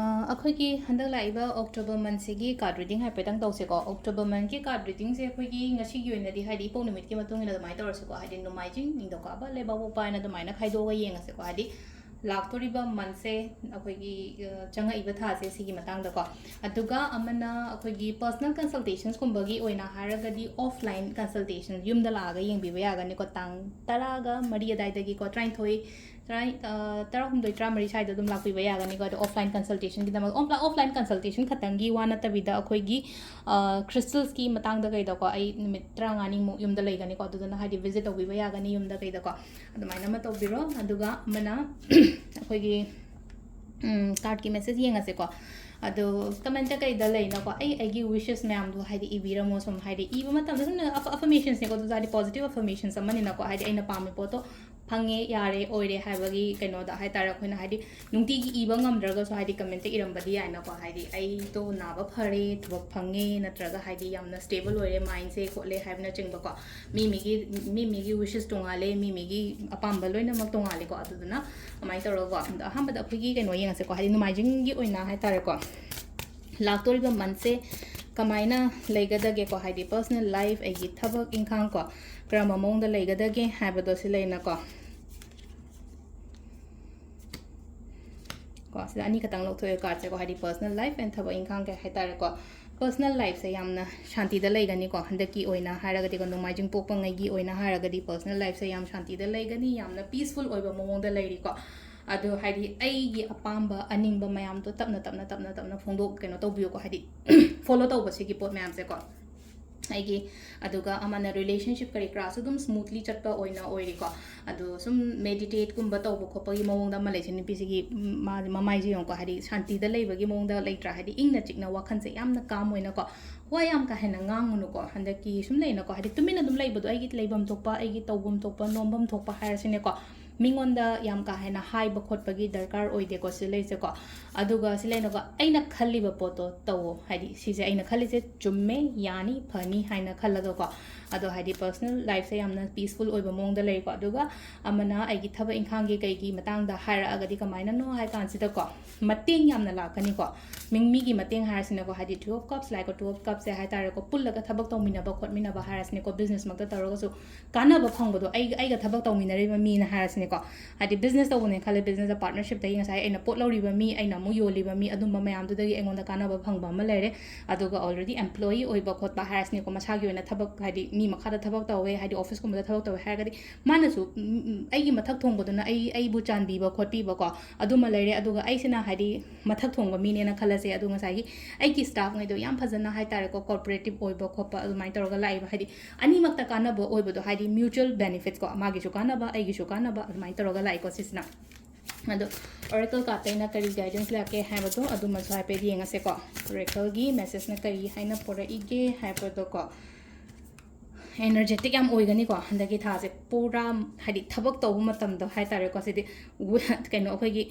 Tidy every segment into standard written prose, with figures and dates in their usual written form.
ꯑꯩꯈꯣꯏꯒꯤ ꯍꯟꯗꯛ ꯂꯥꯛꯏꯕ ꯑꯣꯛꯇꯣꯕꯔ ꯃꯟꯁꯤꯒꯤ ꯀꯥꯔꯗ ꯔꯤꯗꯤꯡ ꯍꯥꯏꯐꯦꯠꯇꯪ ꯇꯧꯁꯦꯀꯣ ꯑꯣꯛꯇꯣꯕꯔ ꯃꯟꯒꯤ ꯀꯥꯔꯗ ꯔꯤꯗꯤꯡꯁꯦ ꯑꯩꯈꯣꯏꯒꯤ ꯉꯁꯤꯒꯤ ꯑꯣꯏꯅꯗꯤ ꯍꯥꯏꯗꯤ ꯏꯄꯣꯛ ꯅꯨꯃꯤꯠꯀꯤ ꯃꯇꯨꯡ ꯏꯟꯅ ꯑꯗꯨꯃꯥꯏꯅ ꯇꯧꯔꯁꯦꯀꯣ ꯍꯥꯏꯗꯤ ꯅꯣꯡꯃꯥꯏꯖꯤꯡ ꯅꯤꯡꯊꯧꯀꯥꯕ ꯂꯩꯕꯥꯛꯄꯣꯛꯄ ꯍꯥꯏꯅ ꯑꯗꯨꯃꯥꯏꯅ ꯈꯥꯏꯗꯣꯛꯑꯒ ꯌꯦꯡꯉꯁꯦꯀꯣ ꯍꯥꯏꯗꯤ ꯂꯥꯛꯇꯣꯔꯤꯕ ꯃꯟꯁꯦ ꯑꯩꯈꯣꯏꯒꯤ ꯆꯪꯉꯛꯏꯕ ꯊꯥꯁꯦ ꯁꯤꯒꯤ ꯃꯇꯥꯡꯗꯀꯣ ꯑꯗꯨꯒ ꯑꯃꯅ ꯑꯩꯈꯣꯏꯒꯤ ꯄꯔꯁꯅꯦꯜ ꯀꯟꯁꯜꯇꯦꯁꯟꯁꯀꯨꯝꯕꯒꯤ ꯑꯣꯏꯅ ꯍꯥꯏꯔꯒꯗꯤ ꯑꯣꯐꯂꯥꯏꯟ ꯀꯟꯁꯜꯇꯦꯁꯟ ꯌꯨꯝꯗ ꯂꯥꯛꯑꯒ ꯌꯦꯡꯕꯤꯕ ꯌꯥꯒꯅꯤꯀꯣ ꯇꯥꯡ 10ꯒ 3 ꯑꯗꯥꯏꯗꯒꯤꯀꯣ 13 13 ꯁ꯭ꯋꯥꯏꯗ ꯑꯗꯨꯝ ꯂꯥꯛꯄꯤꯕ ꯌꯥꯒꯅꯤꯀꯣ ꯑꯗꯣ ꯑꯣꯐꯂꯥꯏꯟ ꯀꯟꯁꯜꯇꯦꯁꯟꯒꯤꯗꯃꯛ ꯑꯣꯐꯂꯥꯏꯟ ꯀꯟꯁꯜꯇꯦꯁꯟ ꯈꯛꯇꯪꯒꯤ ꯋꯥ ꯅꯠꯇꯕꯤꯗ ꯑꯩꯈꯣꯏꯒꯤ ꯈ꯭ꯔꯤꯁꯇꯜꯁꯀꯤ ꯃꯇꯥꯡꯗ ꯀꯩꯗꯀꯣ ꯑꯩ ꯅꯨꯃꯤꯠ 35ꯅꯤꯃꯨꯛ ꯌꯨꯝꯗ ꯂꯩꯒꯅꯤꯀꯣ ꯑꯗꯨꯗꯨꯅ ꯍꯥꯏꯗꯤ ꯚꯤꯖꯤꯠ ꯇꯧꯕꯤꯕ ꯌꯥꯒꯅꯤ ꯌꯨꯝꯗ ꯀꯩꯗꯀꯣ ꯑꯗꯨꯃꯥꯏꯅ ꯑꯃ ꯇꯧꯕꯤꯔꯣ ꯑꯗꯨꯒ ꯑꯃꯅ ꯑꯩꯈꯣꯏꯒꯤ ꯀꯥꯔꯗꯀꯤ ꯃꯦꯁꯦꯖ ꯌꯦꯡꯉꯁꯦꯀꯣ ꯑꯗꯣ ꯀꯃꯦꯟꯇ ꯀꯩꯗ ꯂꯩꯅꯀꯣ ꯑꯩꯒꯤ ꯋꯤशꯦꯁ ꯃꯌꯥꯝꯗꯣ ꯍꯥꯏꯗꯤ ꯏꯕꯤꯔꯝꯃꯣ ꯁꯨꯝ ꯍꯥꯏꯗꯤ ꯏꯕ ꯃꯇꯝꯗ ꯁꯨꯝ ꯑꯐꯔꯃꯦꯁꯟꯁꯅꯦꯀꯣ ꯑꯗꯨꯁꯨ ꯍꯥꯏꯗꯤ ꯄꯣꯖꯤꯇꯤቭ ꯑꯐꯔꯃꯦꯁꯟꯁ ꯑꯃꯅꯤꯅꯀꯣ ꯍꯥꯏꯗꯤ ꯑꯩꯅ ꯄꯥꯝꯃꯤ ꯄꯣꯠꯇꯣ ꯐꯪꯉꯦ ꯌꯥꯔꯦ ꯑꯣꯏꯔꯦ ꯍꯥꯏꯕꯒꯤ ꯀꯩꯅꯣꯗ ꯍꯥꯏꯇꯥꯔꯦ ꯑꯩꯈꯣꯏꯅ ꯍꯥꯏꯗꯤ ꯅꯨꯡꯇꯤꯒꯤ ꯏꯕ ꯉꯝꯗ꯭ꯔꯒꯁꯨ ꯍꯥꯏꯗꯤ ꯀꯃꯦꯟꯇ ꯏꯔꯝꯕꯗꯤ ꯌꯥꯏꯅꯀꯣ ꯍꯥꯏꯗꯤ ꯑꯩꯗꯣ ꯅꯥꯕ ꯐꯔꯦ ꯊꯕꯛ ꯐꯪꯉꯦ ꯅꯠꯇ꯭ꯔꯒ ꯍꯥꯏꯗꯤ ꯌꯥꯝꯅ ꯁ꯭ꯇꯦꯕꯜ ꯑꯣꯏꯔꯦ ꯃꯥꯏꯟꯁꯦ ꯈꯣꯠꯂꯦ ꯍꯥꯏꯕꯅꯆꯤꯡꯕꯀꯣ ꯃꯤꯒꯤ ꯋꯤशꯦꯁ ꯇꯣꯡꯉꯥꯜꯂꯦ ꯃꯤꯒꯤ ꯑꯄꯥꯝꯕ ꯂꯣꯏꯅꯃꯛ ꯇꯣꯡꯉꯥꯜꯂꯦꯀꯣ ꯑꯗꯨꯗꯨꯅ ꯑꯗꯨꯃꯥꯏꯅ ꯇꯧꯔꯒꯀꯣ ꯑꯍꯥꯟꯕꯗ ꯑꯩꯈꯣꯏꯒꯤ ꯀꯩꯅꯣ ꯌꯦꯡꯉꯁꯦꯀꯣ ꯍꯥꯏꯗꯤ ꯅꯣꯡꯃꯥꯏꯖꯤꯡꯒꯤ ꯑꯣꯏꯅ ꯍꯥꯏꯇꯥꯔꯦꯀꯣ ꯂꯥꯛꯇꯣꯔꯤꯕ ꯃꯟꯁꯦ ꯀꯃꯥꯏꯅ ꯂꯩꯒꯗꯒꯦꯀꯣ ꯍꯥꯏꯗꯤ ꯄꯔꯁꯅꯦꯜ ꯂꯥꯏꯐ ꯑꯩꯒꯤ ꯊꯕꯛ ꯏꯪꯈꯥꯡ ꯀꯣ ꯀꯔꯝꯕ ꯃꯑꯣꯡꯗ ꯂꯩꯒꯗꯒꯦ ꯍꯥꯏꯕꯗꯣ ꯁꯤ ꯂꯩꯅꯀꯣ sida ani katang lok thoye card se ko hadi personal life and thaba inkhang ke haitare ko personal life se yamna shanti da leigani ko handaki oina haragadi ko nomajing pokpa ngai gi oina haragadi personal life se yam shanti da leigani yamna peaceful oiba momong da leiri ko adu hadi ai gi apamba aningba mayam to tapna phongdo keno tobiyo ko hadi follow tawba se gi pot mayam se ko aigi aduga amana relationship kari class dum smoothly chatpa oina oiri ko adu sum meditate kumba tawba khopa gi mawong da malai sin pi sigi mamai ji ko hadi shanti da leiba gi mawong da leitra hadi ingna chikna wakhan se yamna kam oina ko wa yam ka hena ngangunu ko handaki sum leina ko hadi tumina dum leiba do aigi leibam thokpa aigi tawbum thokpa nombam thokpa hairasine ko mingonda yam ka hena haiba khotpagi darkar oide ko sileise ko aduga sileina ko aina khalliba poto tawo hadi sise aina khallise chumme yani phani haina khallaga ko ado hadi personal life se yamna peaceful oiba mongda lei ko aduga amana aigi thaba inkhang gi kai gi matang da haira agadi kamaina no hai kan sida ko mateng yamna lakani ko mingmi gi mateng harasine ko hadi 2 of cups like 2 of cups se hai tare ko pullaga thabak tawmina ba khotmina ba harasine ko business makta taraga su kana ba phangbodo aiga thabak tawminari ba mi na harasine ko hadi business tawune khale business a partnership dai ngasai aina pot lawriba mi aina mu yoliba mi adum mayam du dagi engonda kana ba phangba ma lere aduga already employee oiba khotba harasine ko masagi oina thabak hadi mi makhada thabak tawe hadi office ko ma thabak tawe haragadi manasu aigi mathak thongboduna ai bu chanbi ba khotpi ba ko aduma lere aduga aisina hadi mathak thongba mi ne na khalase adu ngasai aigi staff ngai do yam phajana hai tare ko cooperative oiba khopa adumai toroga laiba hadi ani makta kana ba oiba do hadi mutual benefits ko amagi su kana ba aigi su kana ba adumai toroga lai ko sisna ado oracle ka taina kari guidance la ke haibado adu masai pe di ngase ko oracle gi message na kari haina pora ige haibado ko energetic yam oigani ko handagi thase pura hadi thabak tawu matam do hai tare ko sidi kaino akhoi gi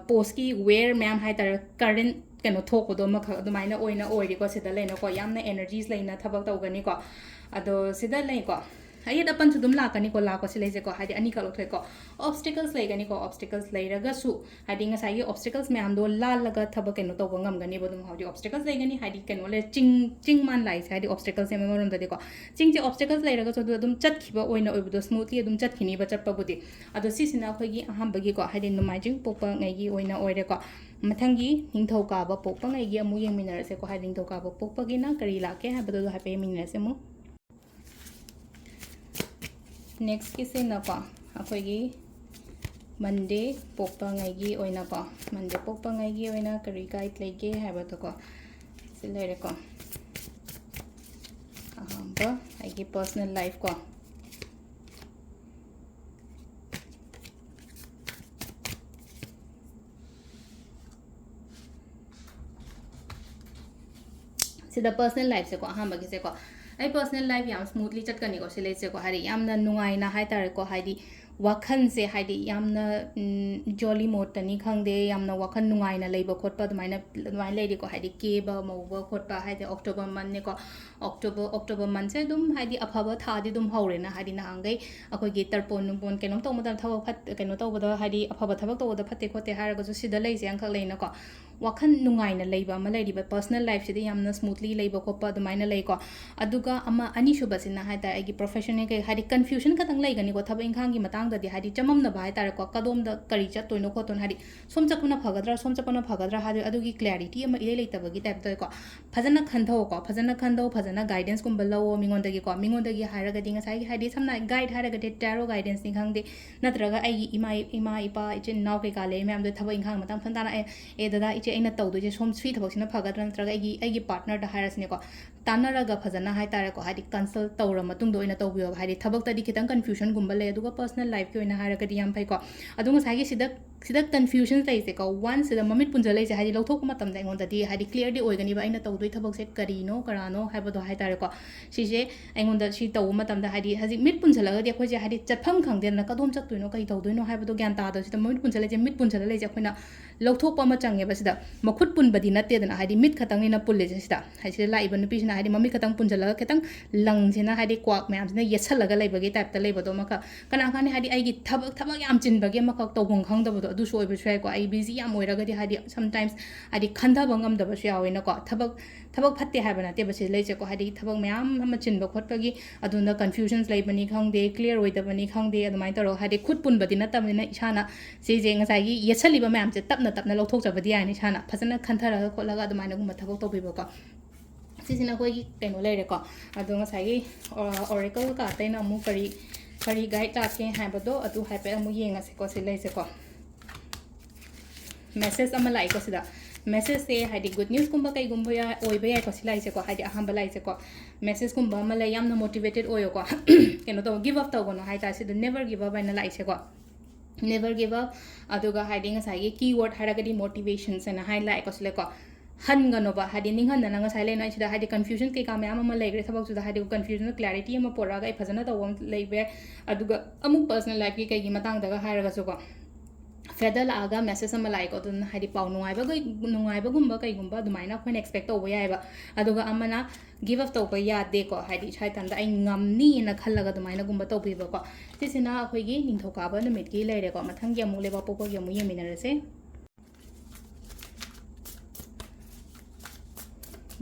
post ki wear ma'am hai tare current kaino thok do ma adumaina oina oiri ko sida leina ko yamna energies leina thabak tawgani ko ado sida lei ko ayada pan su dum lakani ko lako silese ko hadi ani kalok ko obstacles leigani ko obstacles leiraga su hadi ngasai gi obstacles ma'am do lalaga thabak kaino tawba ngam gani bodum hadi obstacles leigani hadi kaino le ching man lai hadi obstacles em maron da de ko ching je obstacles leiraga so dum chat khiba oina oibudo smoothly dum chat khini ba chatpa budi ado sisina khoi gi aham bagi ko hadi nomajing pokpa ngai gi oina oire ko mathangi ningthau ka ba pokpa ngai gi amu yeng minarase ko hadi ningthau ka ba pokpa gi na kari la ke ha ba do ha pe minarase mu next kisi na ko akhoi gi Monday pokpa ngai gi oina ko Monday pokpa ngai gi oina kari guide lege ha ba to ko silere ko ahamba aigi personal life ko sida personal life se ko ahamba gi se ko ai personal life yam smoothly chatkani ko sile se ko hari yamna nungai na hai tare ko hari wakhan se hari yamna jolly mode tani khangde yamna wakhan nungai na leiba khotpa dumai leidi ko hari ke ba mawba khotpa hai de october month ne ko october month se dum hari aphaba tha di dum haure na hari na angai akoi gi tarpon nubon kenom tawma da thawa phat keno tawba da hari aphaba thabak tawda phatte khote haraga su sida leise ang khak leina ko wakan nungai na leiba ama leiriba personal life sidi yamna smoothly leiba khoppa adumaina leiko aduga ama ani shuba sina haita agi professional ke hadi confusion katang leigani ko thaba inkhang gi matang da di hadi chamam na bai tar ko kadom da kari cha toino ko ton hadi som chakuna phagadra hadi adugi clarity ama ile leitaba gi type to ko phajana khandho phajana guidance kum balawo mingon da gi ko mingon da gi hara ga dinga sai hadi samna guide hara ga de tarot guidance ni khang de natraga ai ima ipa ichin naw ke ka le me am de thaba inkhang matang phantana e dada iche aina tawdu je som swi thaba sina phagadra natraga ai partner da hara sine ko tanaraga phajana hai tare ko hadi consult tawra matung do ina tawbiyo hadi thabak tadi kitang confusion gumba le aduga personal life ke oina hara ka diyam phai ko adunga sai gi sida confusion lai se ko one sida mamit punjalai se hadi lothok matam da ngon dadi hadi clear di oigani ba ina tawdoi thabak se karino karano haiba do hai tare ko si je aingon da si taw matam da hadi haji mit punjala ga de khoi je hadi chatpham khangden na kadom chattuino kai tawdoi no haiba do gyan ta do sida mamit punjala je mit punjala le je khoina lothok pa ma change ba sida makhut pun badi na te dana hadi mit khatang ni na pulle je sida hai sida lai ban pi sina hadi mamit khatang punjala ketang lang sina hadi kwak mayam sina yesalaga lai bagi type ta lai bodo maka kana kani hadi ai gi thabak yam chin bagi maka tawbong khang da bodo adu soi be shai ko ai busy yam oira ga di hadi sometimes hadi khanda bangam da ba shya oina ko thabak phatte ha bana te ba se lai che ko hadi thabak mayam ma chin ba khot bagi aduna confusions lai bani khang de clear oi da bani khang de adumai taro hadi khut pun badi na tam ni na isana se je ngasai gi yesali ba mayam che tapna lothok cha badi ai ni isana phasana khanthara ga kholaga adumai na gum thabak to bi ba ko sisina koi gi keno leire ko adu ngasai gi oracle ka taina mu kari guide ta ke ha ba do adu ha pe mu yenga se ko se lai se ko message ama lai ko sida message se hadi good news kumba kai gumba ya oi ba ya ko silai se ko hadi aham ba lai se ko message kumba ma lai yam na motivated oyo ko keno to give up to go no hai ta sida never give up na lai se ko never give up aduga hiding ngasai gi keyword haragadi motivation se na highlight ko sile ko hanganoba hadi ninghan na nga silent na sida hadi confusion ke kam yama legre thabak suda hadi confusion clarity ama poraga ai phajana tawam leibe aduga amuk personal life ki kai gi matang daga haraga so ko fedal aga message ama like ko dun hadi pau nungai ba gumba kai gumba dumaina khoin expect to boya ba aduga amana give up to ba ya de ko hadi chai tan da ai ngamni na khallaga dumaina gumba to bi ba ko sisina akhoi gi ningthoka ba numit ki leire ko mathang gi amu leba popo gi amu yeminarase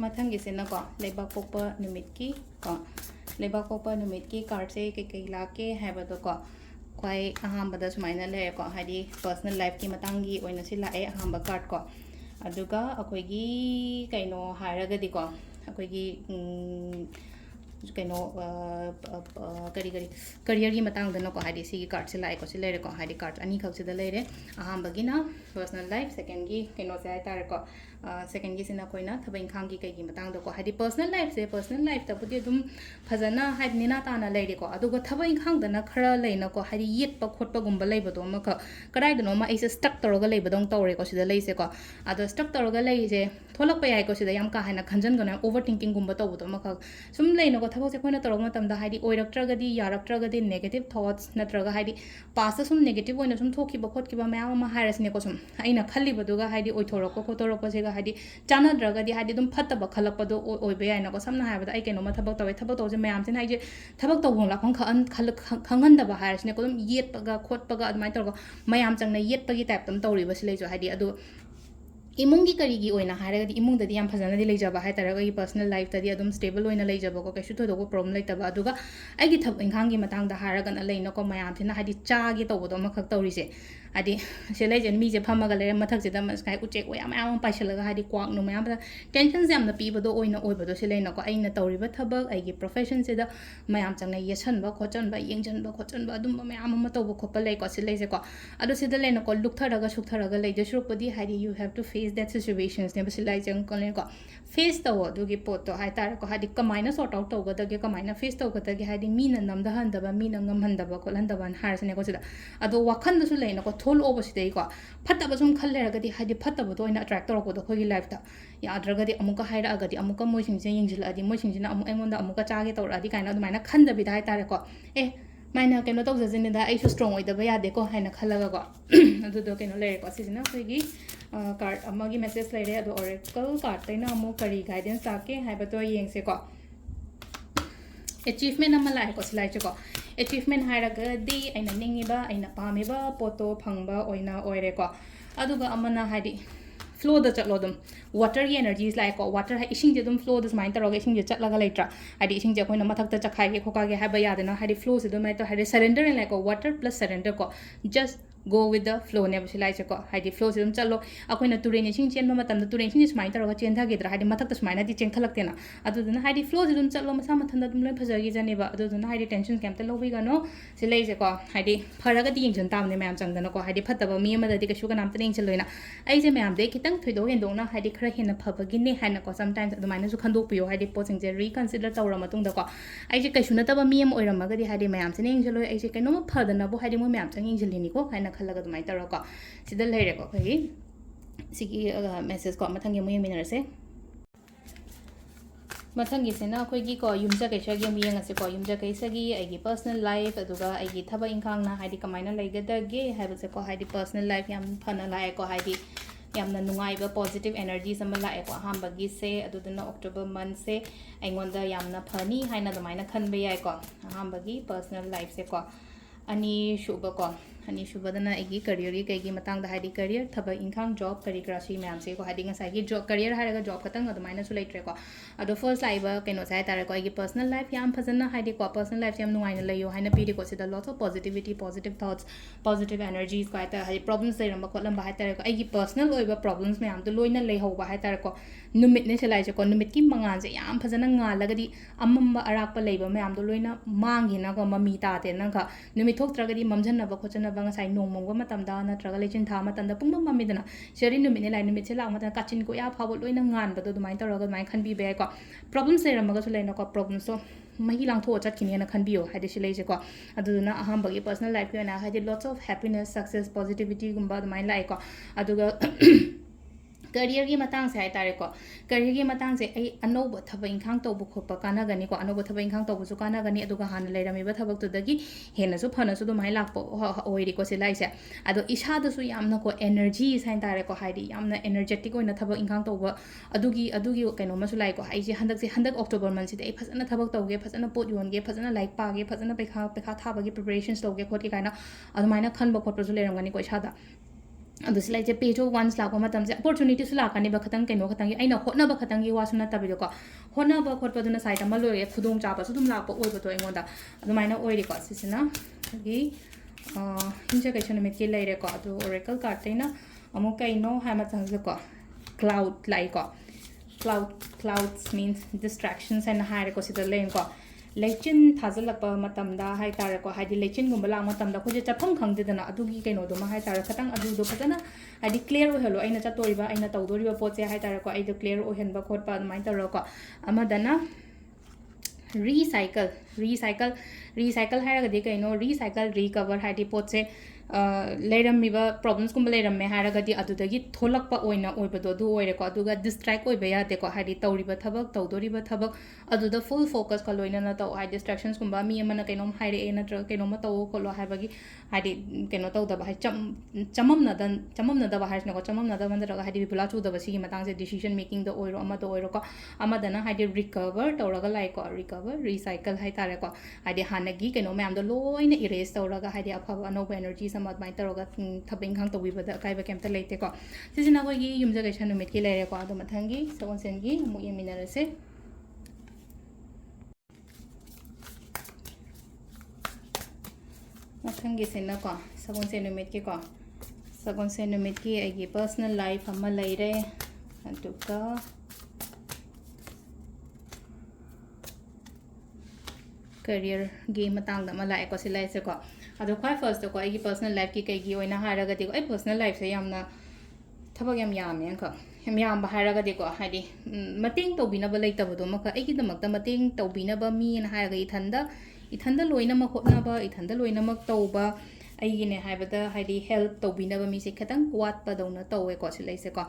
mathang gi sina ko leba popo numit ki ko leba popo numit ki card se ke la ke ha ba do ko kwai aham bada sumaina le ko hadi personal life ki matangi oina sila e aham ba card ko aduga akoi gi kaino haraga di ko akoi gi kaino kari career gi matang dana ko hadi si card sila e ko sila re ko hadi card ani khak sida le re aham bagina personal life second gi kaino se ai tar ko second gi sina koina thabing khang gi kai gi matang do ko hadi personal life ta pudi dum phajana had nina ta na leire ko aduga thabing khang dana khara leina ko hadi yet pa khot pa gum ba leiba do ma ka kadai dano ma ai se stuck toroga leiba dong tore ko sida leise ko ado stuck toroga leise tholak pa yai ko sida yam ka hana khanjan gana overthinking gum ba to do ma ka sum leina ko thabo se koina torog ma tam da hadi oirak di yarak di negative thoughts natraga hadi past sum negative oina sum thoki ba khot ki ba ma ma haras ne ko sum aina khalli baduga hadi oithorok ko khotorok ko se ga hadi chana draga di hadi dum phatta ba khalak pado oi be ai na ko samna ha ba ai keno ma thabak taw je mayam sin hai je thabak taw hong la khong khangan da ba haras ne ko dum yet pa ga khot pa ga admai tor ko mayam chang na yet pa gi type tam tawri ba silai jo hadi adu imungi kari gi oina haraga di imung da di yam phajana di leijaba hai taraga gi personal life ta di adum stable oina leijaba ko kaisu thodo ko problem leitaba aduga ai gi thab inkhang gi matang da haraga na leina ko mayam thina hadi cha gi tawbodo ma khak tawri se adi se leijen mi je phamaga le mathak se da mas kai uchek oyam am paishalaga hadi kwak no mayam da tension jam na pi bodo oina oibodo se leina ko aina tawri ba thabak ai gi profession se da mayam chang na yesan ba khochan ba yengjan ba adum mayam ma tawbo khopa lei ko se leise ko adu se da leina ko luktharaga sukhtharaga leide surupadi hadi you have to face that situations ne basi lai jang ko face to do gi poto hai tar ko hadi kamaina sort out to ga ge kamaina face to ga ge hadi mina nam da han da ba mina ngam han da ba ko lan da ban har sene ko sida ado wakhan da su leina ko thol over si dei ko phatta ba sum khal le ga di hadi phatta ba to ina attract tor ko do ko gi life ta ya adra ga di amuka haira ga di amuka moi sing se yingjil adi moi sing jina amu engon da amuka cha ge tor adi kaina do maina khan da bi dai tar ko maina keno to jajin da ai su strong oi da ba ya de ko haina khalaga ko adu do keno le ko sisina ko gi card amagi message lai re ado oracle card taina amu kari guidance ta ke hai ba to yeng se ko achievement ama lai ko silai che ko achievement hairaga di aina ningi ba aina pami ba poto phangba oina oire ko aduga amana hadi flow da chatlo dum water gi energy is like water ha ising je dum flow da smine taroga ising je chatlaga letra hadi ising je koina mathak ta chakhai ge khoka ge ha ba yadena hadi flow se dum mai to hadi surrender like water plus surrender ko just go with the flow ne bsi lai che ko hadi flow se dum chatlo akoina turen ising chen ma matam da turen ising smine taroga chen tha ge dra hadi mathak ta smine di chen khalak tena adu dun hadi flow se dum chatlo masa mathan da dum loi phaja gi jane ba adu dun hadi tension kem ta lobi ga no se lai je ko hadi pharaga di yeng jan tam ne mayam chang da no ko hadi phatta ba mi ma da di ka shu ga nam ta ning chel loina ai je mayam de kitang thoido hen dong na hadi khara hen na phaba gi ne han ko sometimes adu maina su khandok piyo hadi posing je reconsider tawra matung da ko ai je kai shu na ta ba mi am oiram ma ga di hadi mayam se ning chel loi ai je kai no ma phada na bo hadi mo mayam chang ing chel ni ko haina khalaga du mai ta ro ko sida lai re ko kai sigi message ko mathang ge mo yemi na se mathang gi se na khoi gi ko yumja kai sha ge mi yang ase ko yumja kai sa gi ai gi personal life aduga ai gi thaba ingkhang na hadi kamaina lai ga da ge haiba se ko hadi personal life yam phana lai ko hadi yamna nungai ba positive energy sama lai ko ham ba gi se aduduna October month se aingonda yamna phani haina damaina khan be yai ko ham ba gi personal life se ko ani shuba ko ani shuba dana egi career gi kai gi matang da hadi career thaba ingkhang job kari krasi mayam se ko hadi nga sai gi job career haraga job khatang adamaina su lai tre ko ado first live keno sai tare ko egi personal life yam phajana hadi ko personal life yam nungai na layo haina pi ko sida lots of positivity positive thoughts positive energies ko ata hadi problems sai ramba ko lamba hai tare ko egi personal oiba problems mayam to loina lei ho ba hai tare ko numit ne selai je ko numit ki mangan je yam phajana nga lagadi amamba arak pa leiba mayam to loina mangi na ko mami ta te na ka numit thok tragadi mamjan na ba khochana ba nga sai nongmong ba matam da na traga lechin tha matam da pungma mami dana sheri numit ne lai numit chela ma ta kachin ko ya phawol loina ngan ba do dumai taraga mai khan bi be ko problems sai ramaga su leina ko problems so mahi lang tho chat kini na khan bi yo hadi shi leje ko aduna aham bagi personal life ko na hadi lots of happiness success positivity gumba dumai lai ko aduga career gi matang se hai tare ko career gi matang se ai anoba thaba ingkhang to bu khopa kana gani ko anoba thaba ingkhang to bu su kana gani aduga han leirami ba thabak tu dagi hena su phana su du mai lak po oiri ko se lai se ado isha da su yamna ko energy sai tare ko haidi yamna energetic oina thaba ingkhang to ba adugi kaino ma su lai ko ai je handak October month se ai phasana thabak to ge phasana pot yon ge phasana like pa ge phasana pekha thaba ge preparations to ge khot ge kaina adumaina khan ba khot pro su leiram gani ko isha da adu silai je page of once la ko matam je opportunity su la kani ba khatang kaino khatang gi aina hotna ba khatang gi wasuna tabi ko hotna ba khot pa duna site ma loi khudong cha ba su dum la ko oi ba to engonda adu maina oi ri ko sisina gi hinja kai chana met ki lai re ko adu oracle card taina amu kaino ha ma chang je ko cloud lai ko clouds means distractions and ha re ko sida len ko lechin thazalapa matamda hai tare ko haidi lechin gumbala matamda khoje chapham khangde dana adugi kaino do ma hai tare khatang adu do phajana haidi clear o helo aina chatoriba aina tawdoriba poche hai tare ko ai do clear o hen ba khot pa mai taro ko amadana recycle hairaga de kaino recycle recover haidi poche leirammiba problems kumba leiramme haragadi adudagi tholakpa oina oibado du oire ko aduga distract oiba yate ko hadi tawriba thabak tawdoriba thabak aduda full focus ka loina na taw hai distractions kumba mi amana kainom haire e natra kainom ma taw ko lo haibagi hadi kaino taw da ba hai chamam na da ba haisna ko chamam na da man da hadi bula chu da ba sigi matang se decision making da oiro ama da oiro ko ama dana hadi recover tawraga lai ko recover recycle hai tare ko hadi hanagi kaino ma am da loina erase tawraga hadi aphaba no energy sama mai taroga thabing khang to bibada kai ba kem ta leite ko sisina ko gi yumja ga chanu mit ki lere ko adu mathangi sagon sen gi mu yeminara se mathangi sena ko sagon sen mit ki ko sagon sen mit ki agi personal life amma leire antuka career gi matang da mala ko silai se ko ado khwai first ko ai personal life ki kai gi oina haraga de ko ai personal life se yamna thabak yam yam ka yam ba haraga de ko haidi mating to bina ba lai ta bodo maka ai gi damak ta mating to bina ba mi na haraga ithanda loina ma khotna ba ithanda loina mak to ba ai gi ne haibada haidi help to bina ba mi se khatang wat pa dona to we ko silai se ko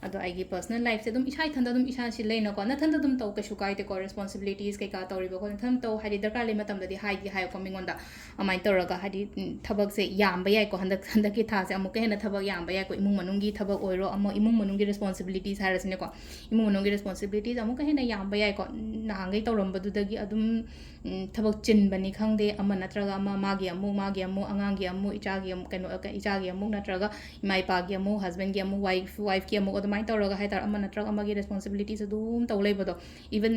ado ai gi personal life se dum isha ithanda dum isha si leina ko na thanda dum to ka shukai te ko responsibilities kai ka to ri ba ko tham to haidi darkar le matam da di haidi hai ko mingonda amai to raga haidi thabak se yam ba yai ko handak ki tha se amuk hena thabak yam ba yai ko imung manung gi thabak oiro amo imung manung gi responsibilities harasne ko imung manung gi responsibilities amuk hena yam ba yai ko na hangai to ram ba du da gi adum thabak chin bani khangde ama natraga ama magi amu angang gi amu amu ichagi amu kano ichagi amu natraga imai pagi amu husband gi amu wife ki amu adumai tawraga hai tar ama natraga ama gi responsibilities adum tawlei bodo even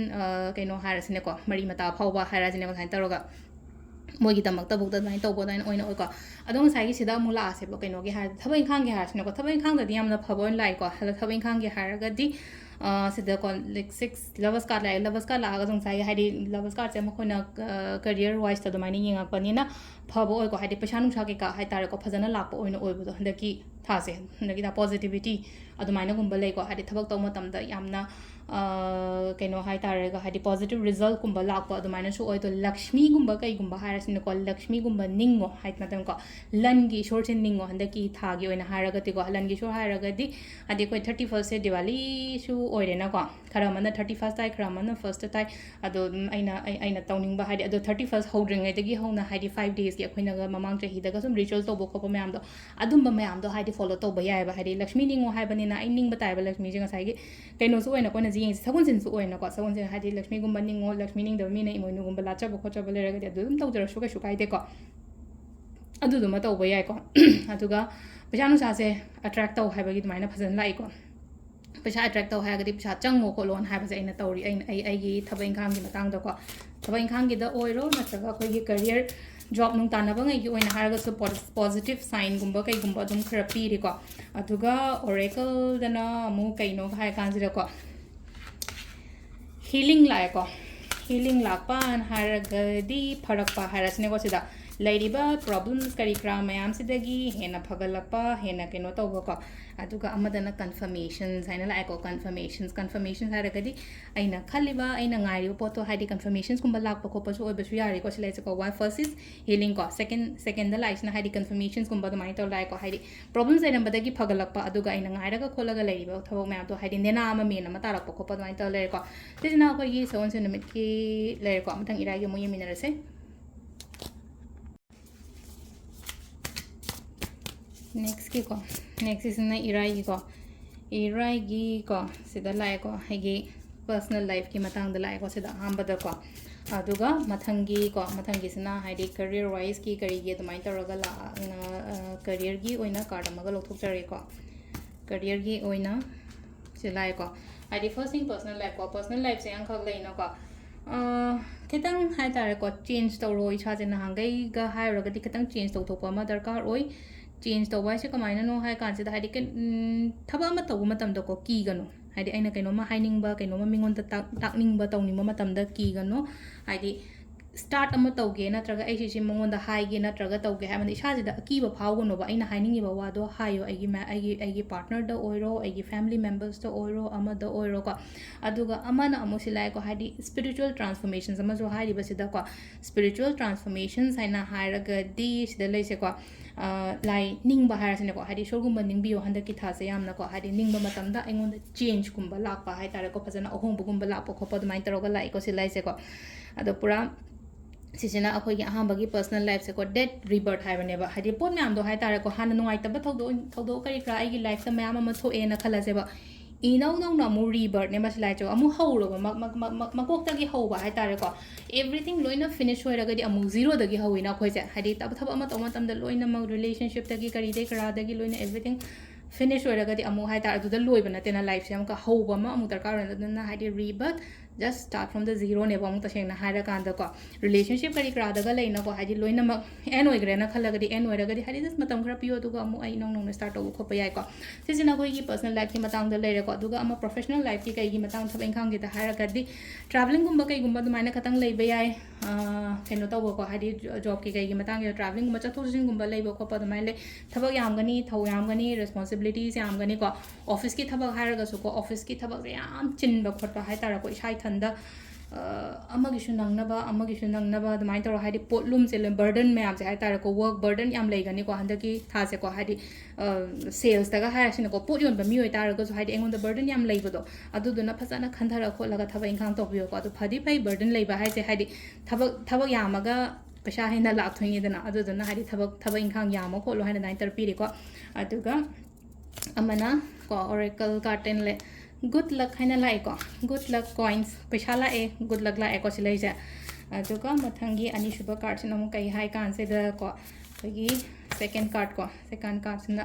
kano harasine ko mari mata phawba harasine ko thain tawraga मोगी तमक तब तब तब ओइको अदो साई सिदा मु लासे बो कइनो गे हार थबै खांगे हारसिने को थबै खांग दि यामना फबोन लाई को हल थबै खांगे हारगदि सिदा को लाइक 6 लवस का लागा जों साई हाइदि लवस का से मखोना करियर वाइज त दमाइनि यंगा पनिना फबो ओइको हाइदि पैसा नुसा के का हाइ तारे को फजना लापो ओइनो ओइबो हंदकी थासे हंदकी दा पॉजिटिविटी अदुमाइना गुंबा लेको हाइदि थबक तौ मतम द यामना कइनो हाइ तारे का हाइदि पॉजिटिव रिजल्ट गुंबा लापो अदुमाइना सु ओइ तो लक्ष्मी गुंबा कई गुंबा हारसिने को लक्ष्मी गुंबा निंगो हाइट मतम को लनगी शोर से निंगो हंदकी थागी ओइना हारगति को लनगी शोर हारगदि आदि कोइ 31 से दिवाली सु ओइरेना को खरा मन 31 ताइ खरा मन फर्स्ट ताइ अदो आइना तौनिंगबा हाइदि अदो 31 होद्रिंगै दगी होना हाइदि 5 days की अखोइना ममांग चही दगा सम रिचुअल तोबो खोप मैम दो अदुम मैम दो हाइदि फॉलो तोबा यायबा हाइदि लक्ष्मी निंगो हाइबनिना आई निंग बताइबा लक्ष्मी जिंग साइगे कइनो सु ओइना कोइना जिंग सगुनसिन सु ओइना को सगुनसिन हाइदि लक्ष्मी गुंबा निंगो लक्ष्मी निंग दो मीना इमोइनु गुंबा लाचबो खोचबो लेरगदि अदुम तौजरसु कइसु काइदे को अदुदुमा तौबा याय को अदुगा पैसा नुसासे अट्रैक्ट तौ हाइबगी दुमाइना फजन लाई को पैसा अट्रैक्ट तौ हाइगदि पैसा चंगो को लोन हाइबसे आइना तौरी आइगी थबै इंखांगी मतंग दो को थबै इंखांगी द ओइरो नत्रगा कोइगी करियर जॉब नुंग तानबा ngai ओइना हारगसु पॉजिटिव साइन गुंबा कई गुंबा दुम खरा पीरि को अदुगा ओरेकल दना मु कइनो हाय कांजिरा को हीलिंग लाय को हीलिंग लापान हारगदि फरकपा हारसने को सिदा लैरिबा प्रॉब्लम्स करी क्रा मैम सिदगी हेना फगलपा हेना केनो तौबा को अदुगा अमदना कन्फर्मेशंस हाइना लाइको कन्फर्मेशंस हारगदि आइना खलिबा आइना ngairibo poto हाइदि कन्फर्मेशंस कुंबा लाकपा खोपसु ओइबसु यारि को सिलाइसे को वन फर्स्ट इज हीलिंग को सेकंड द लाइसना हाइदि कन्फर्मेशंस कुंबा दमाइ तो लाइ को हाइदि प्रॉब्लम्स आइना बदगी फगलपा अदुगा आइना ngairaga खोलगा लैरिबा थबो मैम तो हाइदि नेना अमा मेन अमा तारपा खोपा दमाइ तो लेर को तिजना अखोइगी सवन से नमित की लेर को अमथंग इराइगे मु यमिनरसे नेक्स्ट की को नेक्स्ट इज ना इराई को सिदा लाए को हैगी पर्सनल लाइफ की मतंग द लाए को सिदा हांबद को अदुगा मथंगी सिना हाइदि करियर वाइज की करिगे दमाइ तौरगा ला करियर की ओइना कार्ड अमगा लोथोकजरे को करियर की ओइना सिलाए को हाइदि फर्स्ट थिंग पर्सनल लाइफ से अंखक लेनो को खितंग हाइ तारे को चेंज तौरो इछा जे नहांगैगा हाइरगदि खितंग चेंज तौथोकपा अमा दरकार ओइ चेंज तौबा है कमायना नो हाइ कांसिदा हाइदि के थबा अमा तौबा मतमदा को कीगनो हाइदि आइना कइनोमा हाइनिंगबा कइनोमा मिंगोन ताकनिंगबा तौनिंगबा मतमदा कीगनो हाइदि स्टार्ट अमा तौगे नत्रगा आइसिसि मंगोंदा हाइगे नत्रगा तौगे हाइमन इसाजिदा अकीबा फावगनोबा आइना हाइनिंगिबा वादो हायो आइगी पार्टनर द ओइरो आइगी फैमिली मेंबर्स द ओइरो अमा द ओइरो को अदुगा अमाना अमुसिलाय को हाइदि स्पिरिचुअल ट्रांसफॉर्मेशंस अमा जो हाइदि बसिदा को स्पिरिचुअल ट्रांसफॉर्मेशंस हाइना हाइरगदि सिदा लैसे को लाई निंगबा हारसिने को हाइदि सोरगुंबा निंगबियो हंदकी थासे यामना को हाइदि निंगबा मतमदा अइंगोंदा चेंज गुंबा लापा हाइ तारे को फजना अहोंबगुंबा लापो खोपा दमाइ तरोगा लाई को सिलाइसे को अदो पूरा सिसिना अखोइगी अहांबगी पर्सनल लाइफ से को डेथ रिबर्थ हाइबनेबा हाइदि पोट म्याम दो हाइ तारे को हाना नुंगाइतबा थौदो करी क्रा आइगी लाइफ ता म्याम अमा थोएना खलासेबा इनौ नौ नमु रिबर्थ ने मसलाइ चो अमु हौरोबा मकोक तगी हौबा हाइ तारे को एवरीथिंग लोइना फिनिश होइरगदि अमु जीरो दगी हौइना खोइसे हाइदि तब थब अमा तोमा तमदा लोइना मग रिलेशनशिप तगी करी दे करा दगी लोइना एवरीथिंग फिनिश होइरगदि अमु हाइ तारे दुदा लोइबा नतेना लाइफ से अमुका हौबा मा अमु दरकार होइना हाइदि rebirth just start from the zero ne bang tasengna haira kanda ko relationship kari kra daga leina ko haji loina ma en oigre na khalagadi en oiragadi haji this matam khara piyo duga amu ai nong nong start obu khopa yai ko sisina koi gi personal life ki matang da leire ko duga ama professional life ki kai gi matang thab engkhang gi da haira kadi traveling gumba kai gumba dumaina khatang leiba yai keno tawbo ko haji job ki kai gi matang gi traveling gumba chathok jing gumba leiba khopa dumai le thabak yamgani thau yamgani responsibilities yamgani ko office ki thabak haira ga su ko office ki thabak yam chinba khotpa hai tara ko isai थंदा अमगिसु नंगनबा Damai तरो हाइदि पोटलुम से burden ma'am से high तारे को work burden याम लेगनी को हंदकी थासे को हाइदि sales तगा हाइसिन को pot योन बमी होय तारगो हाइदि एंगोंद burden याम लेबदो अदुदुना फसना खंधरा खोलगा थबा इंखांग तोबियो को अदु फदि फै बर्डन लेबा हाइसे हाइदि थबक यामगा पैसा हेना लाथोइदना अदुदुना हाइदि थबक इंखांग यामो खोलो हाइना नाइन तर पिरि को अदुगा अमना को ओरेकल कार्टन ले गुड लक है लाई को गुड लक कॉइन्स पैसा लाए गुड लक लाए को सिलाइसे अदुगा मथंगी अनिसुबा कार्ड से नमु कई हाई कान से द को second card ko second card sina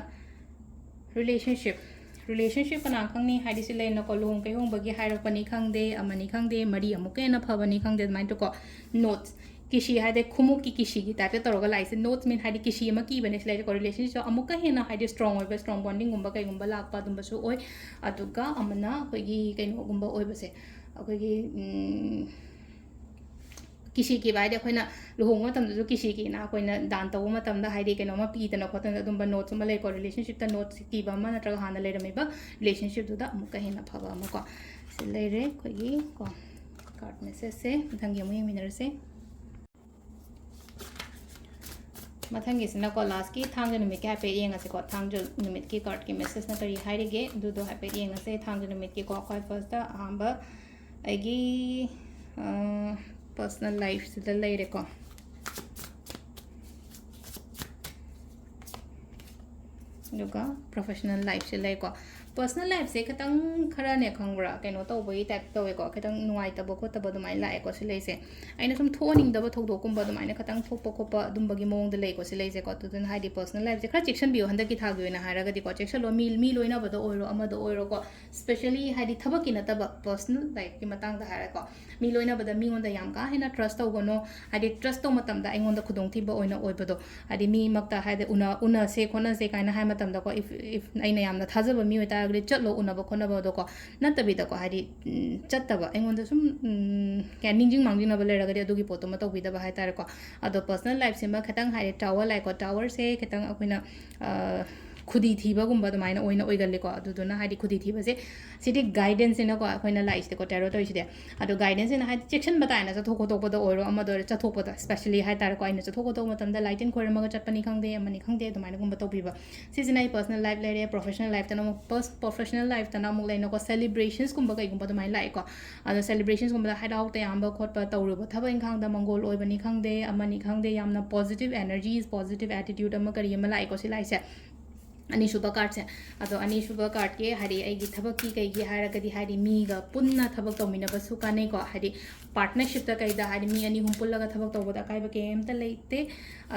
relationship kana khangni haidi si leina ko luhung kai hong bagi haira pani khangde amani khangde mari amuke na phabani khangde mai to ko notes kishi haide khumu ki kishi gi type toroga laise notes mean haidi kishi ma ki bane slai ko relationship amuka hena haidi strong oi strong bonding gumba kai gumba lakpa dumba su oi atuga amana koigi kaino gumba oi base akoigi किसी की bye अखोना लुहोंग मतमदु किसी की ना अखोना दान तव मतमदा हाइदे केनोमा पीदना खोतना अदुम notes म लेको relationship ता notes की बा म नत्रगा हाना लेरमेबा रिलेशनशिप दुदा अमुका हेना फबा अमुको से लेरे खोगी को कार्ड मेसेज से मथंगी अमु यमिनर से मथंगी सिना को लास्ट की थांग नुमित के हाइपे येंगा से को थांग नुमित की कार्ड के मेसेज ना करी हाइरेगे दुदो हाइपे येंगा से थांग नुमित की को कोई फर्स्ट दा आंबा एगी personal life sida leire ko duga professional life se lei ko personal life se khatang khara ne khangra kaino to boi type to ko khatang nuai ta bo ko ta bo dumai lai ko se lei se aina sum thoning da ba thok do kum ba dumai ne khatang thok po ko pa dum bagi mong de lei ko se lei se ko tu den hai di personal life se khara section bi handa ki thag yoina hara ga di ko section lo mi loina ba do oiro ama do oiro ko especially hai di thabak ki na ta ba personal life ki matang da hara ko mi loina ba da mi ngon da yam ka hena trust to go no hai di trust to matam da ingon da khudong thi ba oina oi ba do hai di mi makta hai de una se khona se kaina hai matam da ko if aina yam na thaja ba mi oi ta gre chatlo unaba khona ba do ko natabi da ko hai di chatta ba ingon da sum can ningjing mangjing na ba le ra ga du gi poto ma to bi da ba hai tar ko ado personal life se ma khatang hai tower like ko tower se khatang akoina खुदी थीबा गुम्बा दमाइना ओइना ओइगले को अदुदुना हादि खुदी थीबा से सिदि guidance इना को अखोइना लाइस ते को tarot तो इसिदे अदो गाइडेंस इना हादि सेक्शन बताइना चथोको तोपदा ओइरो अमदो चथोपदा स्पेशली हाइ तार को आइना चथोको तो मतमदा लाइटिन खोरमगा चटपनी खंगदे अमनी खंगदे दमाइना गुम्बा तोबिबा सिजना पर्सनल लाइफ लेरे प्रोफेशनल लाइफ तना प्रोफेशनल लाइफ तना मु लेना को सेलिब्रेशंस गुम्बा कई गुम्बा दमाइ लाइ को अदो सेलिब्रेशंस गुम्बा हाइ आउट ते आंबा खोटपा तौरुबा थबा इंखांगदा मंगोल ओइबनी खंगदे अमनी खंगदे यामना पॉजिटिव एनर्जीज पॉजिटिव एटीट्यूड अमा करी अमा लाइ को सिलाइसे अनीसुबा कार्ड से अदो अनीसुबा कार्ड के हरी आइगी थबक की कई हारगदी हरी मीगा पुन्ना थबक तौमिनबसु काने को हरी पार्टनरशिप ता कईदा हरी मी अनी हुम पुल्लगा थबक तौबदा काइबा केमता लेते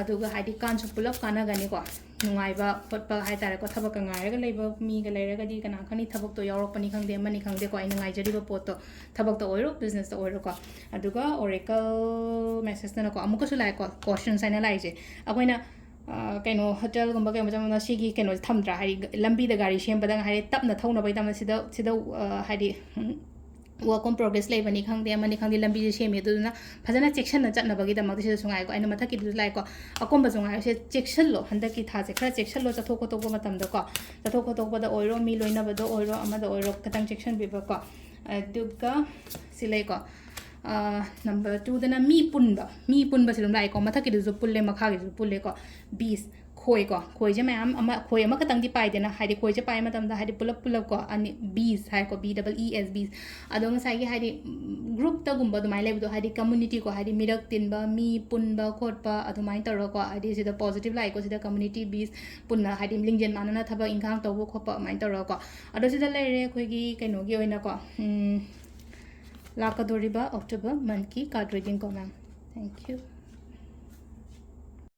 अदुगा हरी कानसु पुल्लप कानागनी को नुंगाइबा फटपा हाइ तारे को थबक ngairaga leiba मीगा लेरगदी कना खनी थबक तो यावरपनी खंगदे मनी खंगदे को आइना ngaijariba पोतो थबक तो ओइरो बिजनेस तो ओइरो को अदुगा ओरेकल मेसेज तना को अमुकसु लाइ को क्वेश्चन साइना लाइजे अखोइना कहीं होटल गुब कहीं सिगी कहीं थम्द्रा लंबी गाड़ी सेंबद तपना थौनबम है वर्क ऑन प्रोग्रेस लेबनी खंगदे मनी खंगदे लंबी सेमी फजना चेक्शन चटनबगीदमक सुंगाइको अगर मथकी लाइको अकोंब सुंगाइ से चेक्शलो हंदकी थासे खरा चेक्शलो चथो खोटोप मतमदको चथो खोटोपद ओइरो मी लोइनबदो ओइरो अमद ओइरो खतंग चेक्शन बिबको अदुगा सिलेको नंबर 2 दना मी पुनबा से लाइको मथकी पुल्ले मखागी पुल्ले को 20 खोई को खोई जे मैम अमा खोई अमा खतंग दी पाइदेना हाइदे खोई जे पाइ मतमदा हाइदे पुलप पुलप को अनि 20 हाइ को BEES 20 अदो ngसाई हाइदे ग्रुप ता गुम्बा दुमाइ लेबदो हाइदे कम्युनिटी को हाइदे मिरक तिनबा मी पुनबा खोटपा अदुमाइ तरो को हाइदे सिदा पॉजिटिव लाइको सिदा कम्युनिटी 20 पुन्ना हाइदे लिंगजेन मानना थबा इंखांग तोबो खोपा माइ तरो को अदो सिदा लेरे खोइगी कैनोगी ओइना को लाकदोरिबा अक्टोबर मंथ की कार्ड रीडिंग को मैम थैंक यू